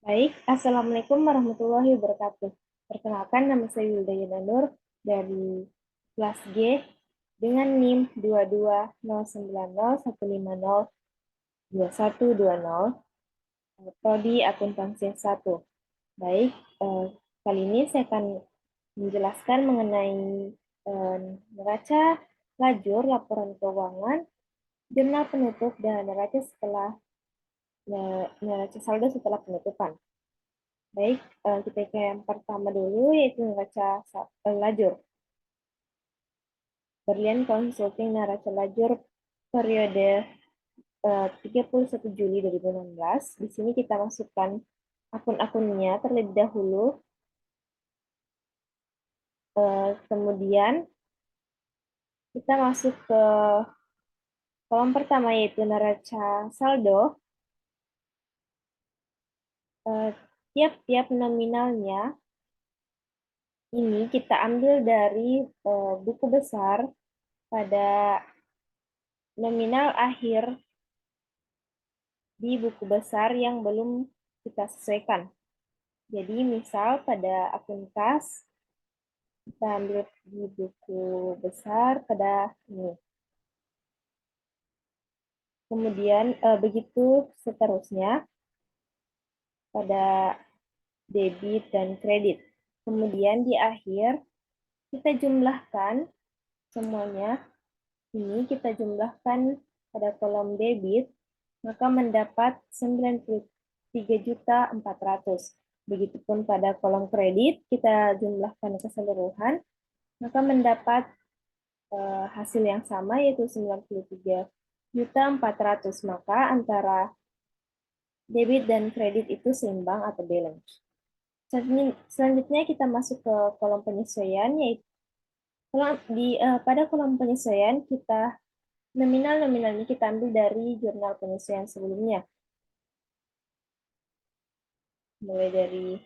Baik, Assalamualaikum warahmatullahi wabarakatuh. Perkenalkan, nama saya Wilda Nur dari kelas G dengan NIM 2209015021210, Prodi Akuntansi S1. Baik, kali ini saya akan menjelaskan mengenai eh, neraca lajur, laporan keuangan, jurnal penutup, dan neraca saldo setelah penutupan. Baik, kita ke yang pertama dulu, yaitu lajur. Berlian Consulting neraca lajur periode 31 Juli 2016. Di sini kita masukkan akun-akunnya terlebih dahulu. Kemudian kita masuk ke kolom pertama, yaitu neraca saldo. Eh, Tiap-tiap nominalnya ini kita ambil dari buku besar pada nominal akhir di buku besar yang belum kita sesuaikan. Jadi misal pada akun kas, kita ambil di buku besar pada ini. Kemudian begitu seterusnya pada debit dan kredit. Kemudian di akhir kita jumlahkan semuanya. Ini kita jumlahkan pada kolom debit, maka mendapat 93.400. Begitupun pada kolom kredit, kita jumlahkan keseluruhan, maka mendapat hasil yang sama, yaitu 93.400. Maka antara debit dan kredit itu seimbang atau balance. Selanjutnya kita masuk ke kolom penyesuaian, yaitu pada kolom penyesuaian kita nominal-nominal ini kita ambil dari jurnal penyesuaian sebelumnya. Mulai dari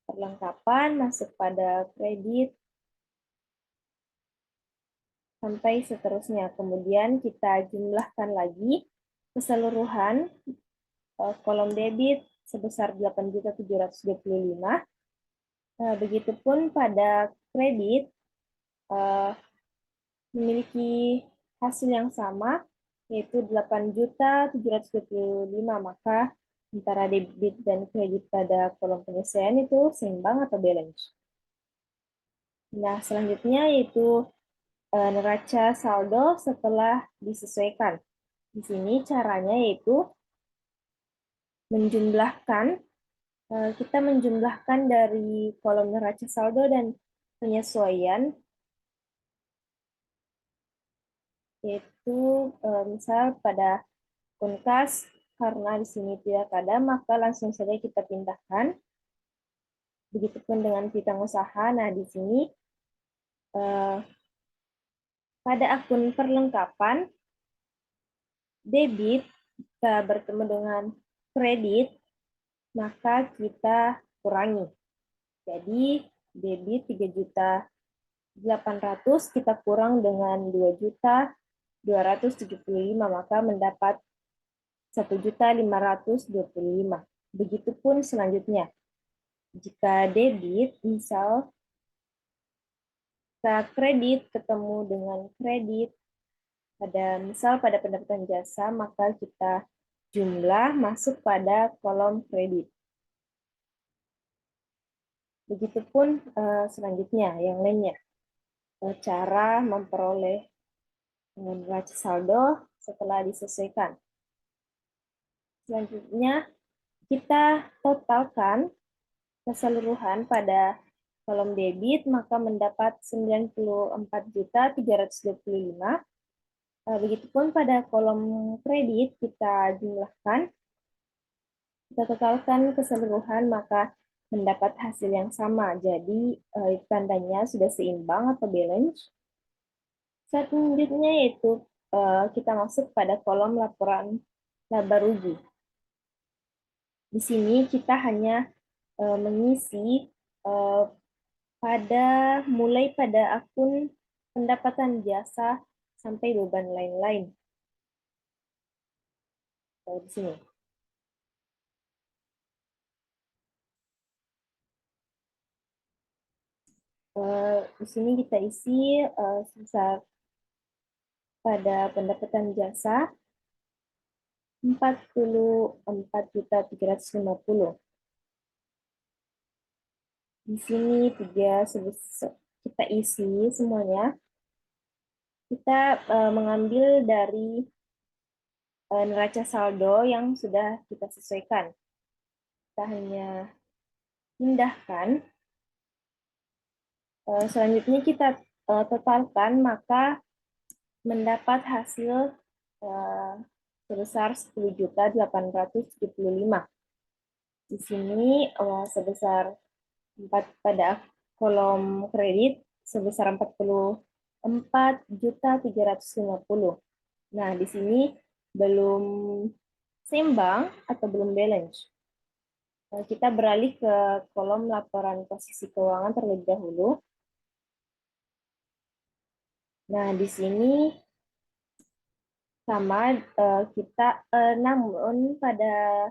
perlengkapan, masuk pada kredit, sampai seterusnya. Kemudian kita jumlahkan lagi keseluruhan kolom debit sebesar 8.725. Begitupun pada kredit memiliki hasil yang sama, yaitu 8.725. Maka antara debit dan kredit pada kolom penyesuaian itu seimbang atau balance. Nah, selanjutnya yaitu neraca saldo setelah disesuaikan. Di sini caranya yaitu menjumlahkan, kita menjumlahkan dari kolom neraca saldo dan penyesuaian, yaitu misal pada akun kas, karena di sini tidak ada, maka langsung saja kita pindahkan. Begitupun dengan piutang usaha. Nah, di sini pada akun perlengkapan, debit kita bertemu dengan kredit, maka kita kurangi. Jadi debit 3.800.000 kita kurang dengan 2.275.000, maka mendapat 1.525.000. Begitupun selanjutnya. Jika debit, misal kita kredit ketemu dengan kredit pada pendapatan jasa, maka kita jumlah masuk pada kolom kredit. Begitupun selanjutnya yang lainnya. Cara memperoleh neraca saldo setelah disesuaikan. Selanjutnya kita totalkan keseluruhan pada kolom debit, maka mendapat 94.325. Begitupun pada kolom kredit kita jumlahkan, kita totalkan keseluruhan, maka mendapat hasil yang sama. Jadi tandanya sudah seimbang atau balance. Selanjutnya yaitu kita masuk pada kolom laporan laba rugi. Di sini kita hanya mengisi mulai pada akun pendapatan jasa sampai beban lain-lain. Di sini. Di sini kita isi sebesar pada pendapatan jasa 44.350.000. Di sini kita isi semuanya. Kita mengambil dari neraca saldo yang sudah kita sesuaikan. Kita hanya pindahkan. Selanjutnya kita totalkan, maka mendapat hasil sebesar 10.875. Di sini sebesar 4 pada kolom kredit sebesar 44.350. Nah, di sini belum seimbang atau belum balance. Kita beralih ke kolom laporan posisi keuangan terlebih dahulu. Nah, di sini sama kita, namun pada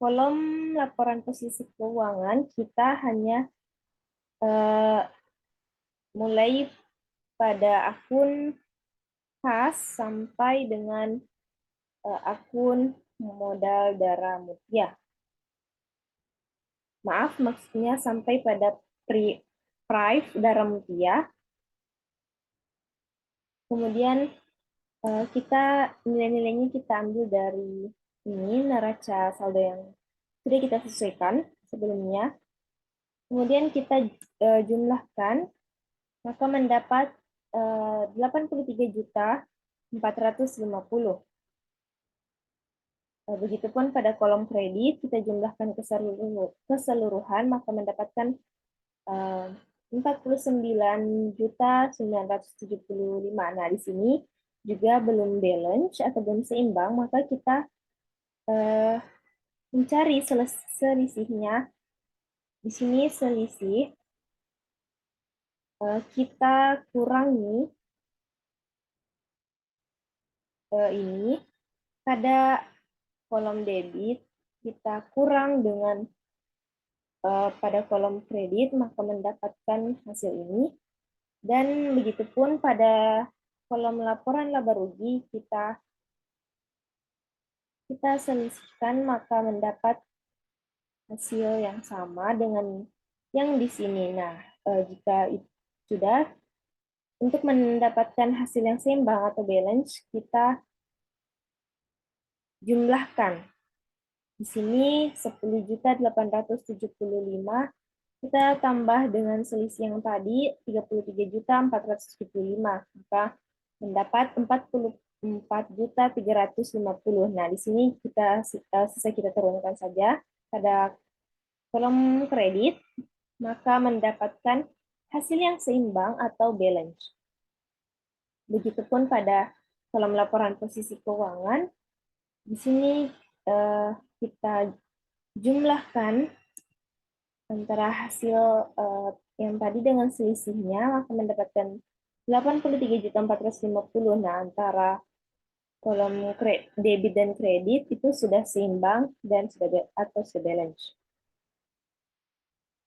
kolom laporan posisi keuangan kita hanya mulai pada akun kas sampai dengan akun modal darah mutia. Maaf, maksudnya sampai pada prive darah mutia. Kemudian kita nilai-nilainya kita ambil dari ini neraca saldo yang sudah kita sesuaikan sebelumnya. Kemudian kita jumlahkan, maka mendapat 83.450. Begitupun pada kolom kredit, kita jumlahkan keseluruhan, maka mendapatkan 49.975. Nah, di sini juga belum balance atau belum seimbang, maka kita mencari selisihnya. Di sini selisih kita kurangi ini pada kolom debit, kita kurang dengan pada kolom kredit, maka mendapatkan hasil ini. Dan begitupun pada kolom laporan laba rugi, kita selisihkan, maka mendapat hasil yang sama dengan yang di sini. Nah, jika itu sudah, untuk mendapatkan hasil yang seimbang atau balance, kita jumlahkan. Di sini 10.875, kita tambah dengan selisih yang tadi 33.475, maka mendapat 44.350. Nah, di sini kita selesai kita turunkan saja pada kolom kredit, maka mendapatkan hasil yang seimbang atau balance. Begitupun pada kolom laporan posisi keuangan, di sini kita jumlahkan antara hasil yang tadi dengan selisihnya, maka mendapatkan 83.450. Nah, antara kolom debit dan kredit itu sudah seimbang dan sudah balance.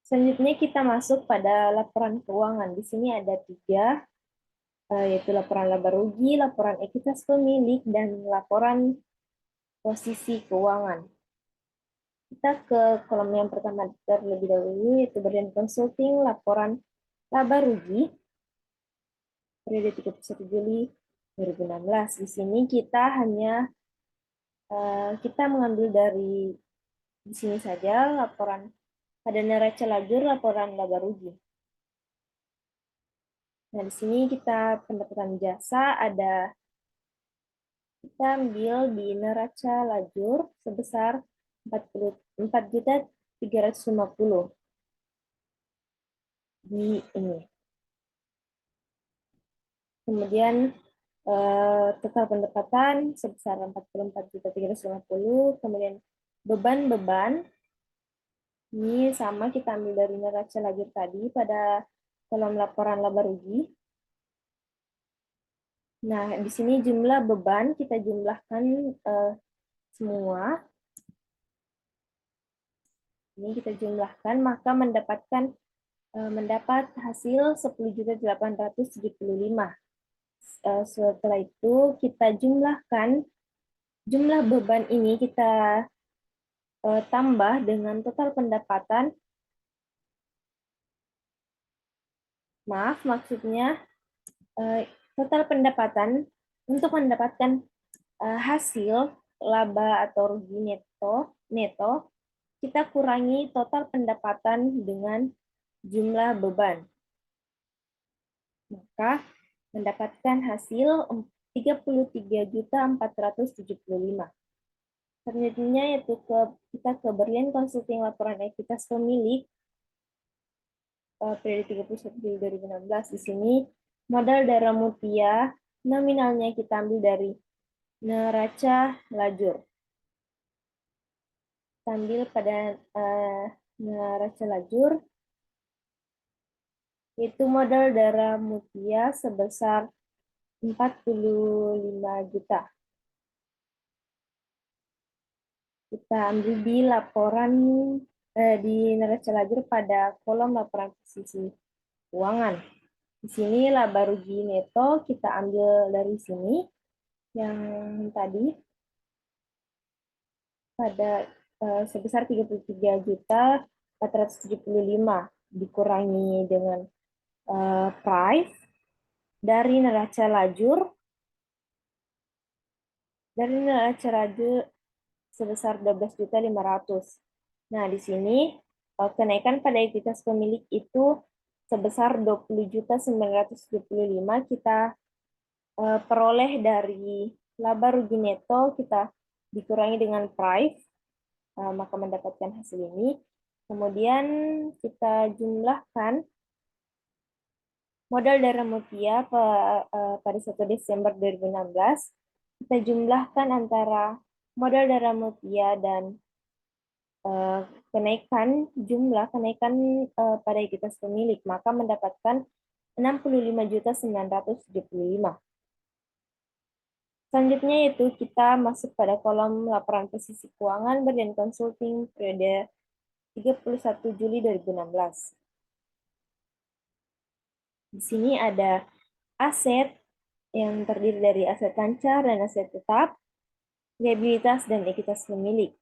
Selanjutnya kita masuk pada laporan keuangan. Di sini ada 3, yaitu laporan laba rugi, laporan ekuitas pemilik, dan laporan posisi keuangan. Kita ke kolom yang pertama terlebih dahulu, yaitu Berlian Consulting, laporan laba rugi, periode 31 Juli 2016. Di sini kita hanya kita mengambil dari di sini saja laporan pada neraca lajur laporan laba rugi. Nah, di sini kita pendapatan jasa ada, kita ambil di neraca lajur sebesar 44.350 di ini. Kemudian total pendapatan sebesar 44.350, kemudian beban-beban ini sama kita ambil dari neraca lajur tadi pada kolom laporan laba rugi. Nah, di sini jumlah beban kita jumlahkan semua. Ini kita jumlahkan, maka mendapatkan mendapat hasil 10.875. Setelah itu kita jumlahkan, jumlah beban ini kita tambah dengan total pendapatan, maaf maksudnya total pendapatan untuk mendapatkan hasil laba atau rugi neto, kita kurangi total pendapatan dengan jumlah beban. Maka mendapatkan hasil 33.475. Selanjutnya yaitu kita ke Berlian Consulting laporan ekuitas pemilik periode 31 Juli 2016. Di sini modal darah Mutia nominalnya kita ambil dari neraca lajur. Kita ambil pada neraca lajur, itu modal darah Mutia sebesar 45 juta. Kita ambil di laporan di neraca lajur pada kolom laporan posisi keuangan. Di sini laba rugi neto kita ambil dari sini yang tadi pada sebesar 33.475 dikurangi dengan price dari neraca lajur sebesar 12.500. Nah, di sini kenaikan pada ekuitas pemilik itu sebesar 20.975 kita peroleh dari laba rugi neto kita dikurangi dengan price, maka mendapatkan hasil ini. Kemudian kita jumlahkan modal darah Mutia pada 1 Desember 2016. Kita jumlahkan antara modal darah Mutia dan kenaikan pada ekuitas pemilik, maka mendapatkan 65.975. Selanjutnya yaitu kita masuk pada kolom laporan posisi keuangan Berlian Consulting periode 31 Juli 2016. Di sini ada aset yang terdiri dari aset lancar dan aset tetap, liabilitas dan ekuitas pemilik.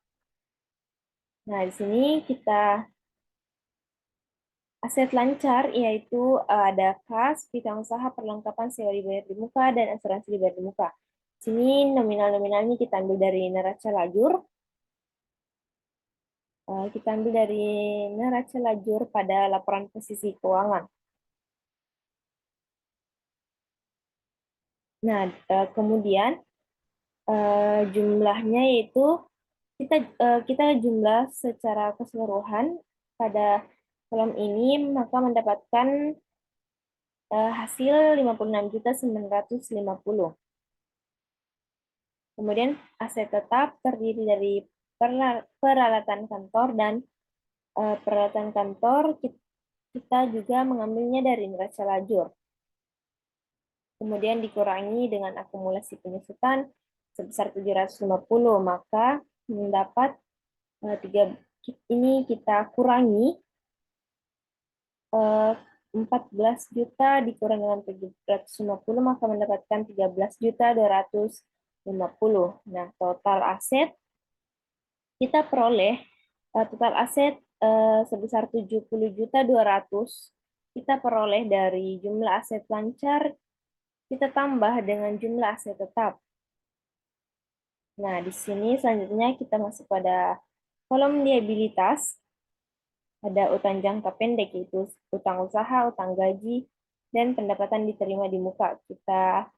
Nah, di sini kita aset lancar yaitu ada kas, piutang usaha, perlengkapan sewa dibayar di muka, dan asuransi dibayar di muka. Di sini nominal-nominalnya kita ambil dari neraca lajur. Kita ambil dari neraca lajur pada laporan posisi keuangan. Nah, kemudian jumlahnya yaitu kita jumlah secara keseluruhan pada kolom ini, maka mendapatkan hasil 56.950. Kemudian aset tetap terdiri dari peralatan kantor dan peralatan kantor kita juga mengambilnya dari neraca lajur. Kemudian dikurangi dengan akumulasi penyusutan sebesar 750, maka mendapat ini kita kurangi 14 juta dikurang dengan 750, maka mendapatkan 13.250. Nah, total aset kita peroleh total aset sebesar 70.200 kita peroleh dari jumlah aset lancar kita tambah dengan jumlah aset tetap. Nah, di sini selanjutnya kita masuk pada kolom liabilitas. Ada utang jangka pendek, yaitu utang usaha, utang gaji, dan pendapatan diterima di muka. Kita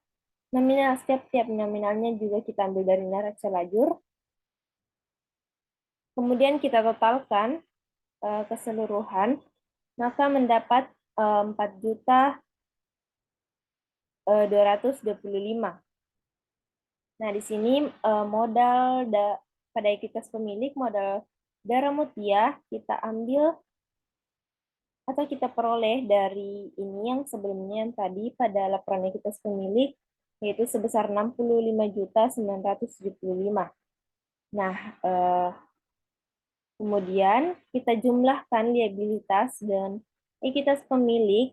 nominal, setiap nominalnya juga kita ambil dari neraca lajur. Kemudian kita totalkan keseluruhan, maka mendapat 4.225. Nah, di sini modal pada ekuitas pemilik, modal darah Mutia kita ambil atau kita peroleh dari ini yang sebelumnya yang tadi pada laporan ekuitas pemilik, yaitu sebesar 65.975. Nah, kemudian kita jumlahkan liabilitas dan Ekuitas pemilik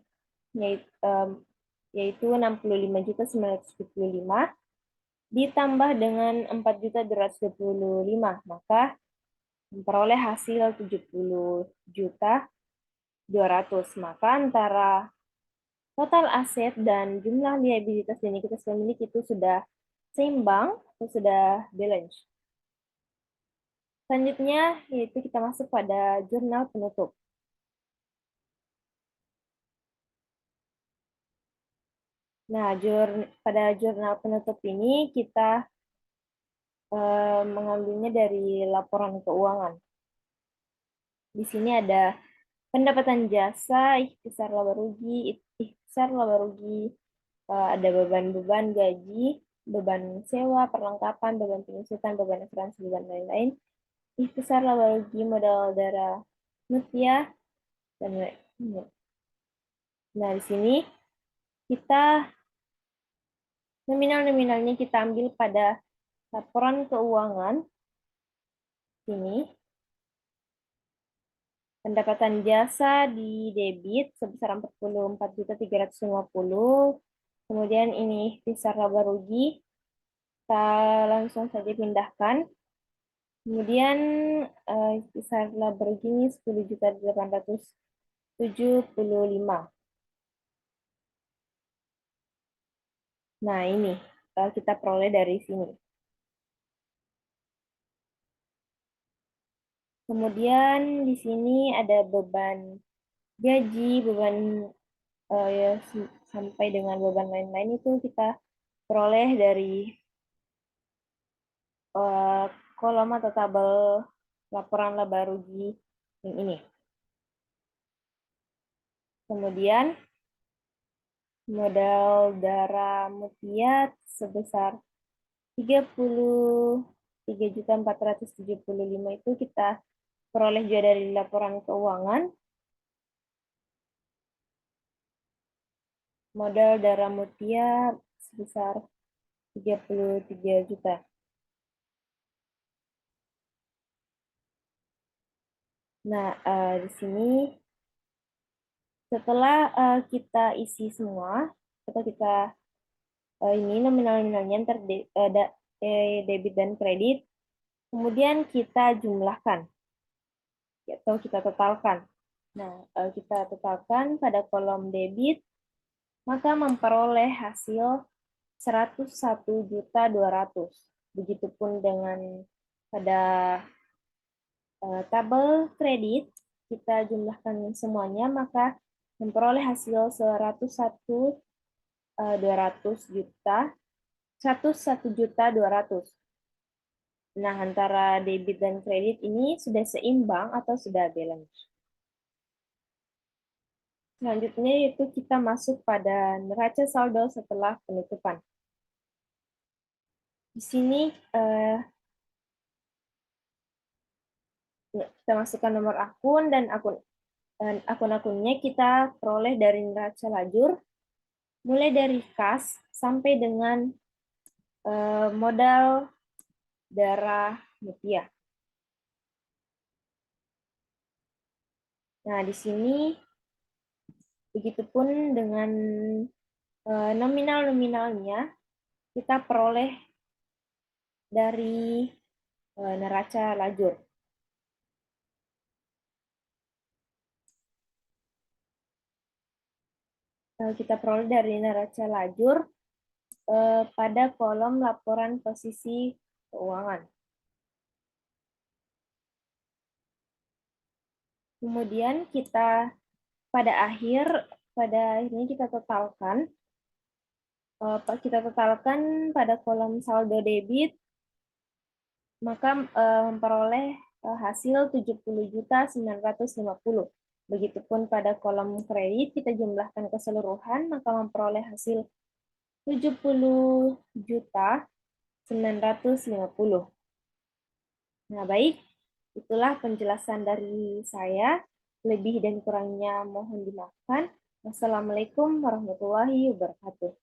yaitu 65.975 ditambah dengan 4.225, maka memperoleh hasil 70.200. Maka antara total aset dan jumlah liabilitas dan ekuitas pemilik itu sudah seimbang atau sudah balance. Selanjutnya yaitu kita masuk pada jurnal penutup. Nah, pada jurnal penutup ini kita mengambilnya dari laporan keuangan. Di sini ada pendapatan jasa, ikhtisar laba rugi, ada beban-beban gaji, beban sewa, perlengkapan, beban penyusutan, beban asuransi, beban lain-lain, ikhtisar laba rugi, modal darah mutia, dan lain-lain. Nah, di sini kita nominal-nominalnya kita ambil pada laporan keuangan ini. Pendapatan jasa di debit sebesar 44.350. Kemudian ini ikhtisar laba rugi. Kita langsung saja pindahkan. Kemudian ikhtisar laba rugi ini 10.875. Nah, ini kita peroleh dari sini. Kemudian di sini ada beban gaji, beban ya, sampai dengan beban lain-lain itu kita peroleh dari kolom atau tabel laporan laba rugi yang ini. Kemudian modal darah mutia sebesar 33.475 itu kita peroleh juga dari laporan keuangan. Modal darah mutia sebesar 33 juta. Nah, di sini setelah kita isi semua, atau kita ini nominal-nominalnya debit dan kredit, kemudian kita jumlahkan atau kita totalkan. Nah, kita totalkan pada kolom debit, maka memperoleh hasil 101.200. Begitupun dengan pada tabel kredit, kita jumlahkan semuanya, maka memperoleh hasil 101.200. Nah, antara debit dan kredit ini sudah seimbang atau sudah balance. Selanjutnya yaitu kita masuk pada neraca saldo setelah penutupan. Di sini kita masukkan nomor akun dan akun-akunnya kita peroleh dari neraca lajur, mulai dari kas sampai dengan modal darah mutia. Nah, di sini begitupun dengan nominal-nominalnya kita peroleh dari neraca lajur. Kita peroleh dari neraca lajur pada kolom laporan posisi keuangan. Kemudian pada akhirnya kita totalkan pada kolom saldo debit, maka memperoleh hasil 70.950. Begitupun pada kolom kredit kita jumlahkan keseluruhan, maka memperoleh hasil 70.950. Nah, baik, itulah penjelasan dari saya. Lebih dan kurangnya mohon dimaafkan. Wassalamualaikum warahmatullahi wabarakatuh.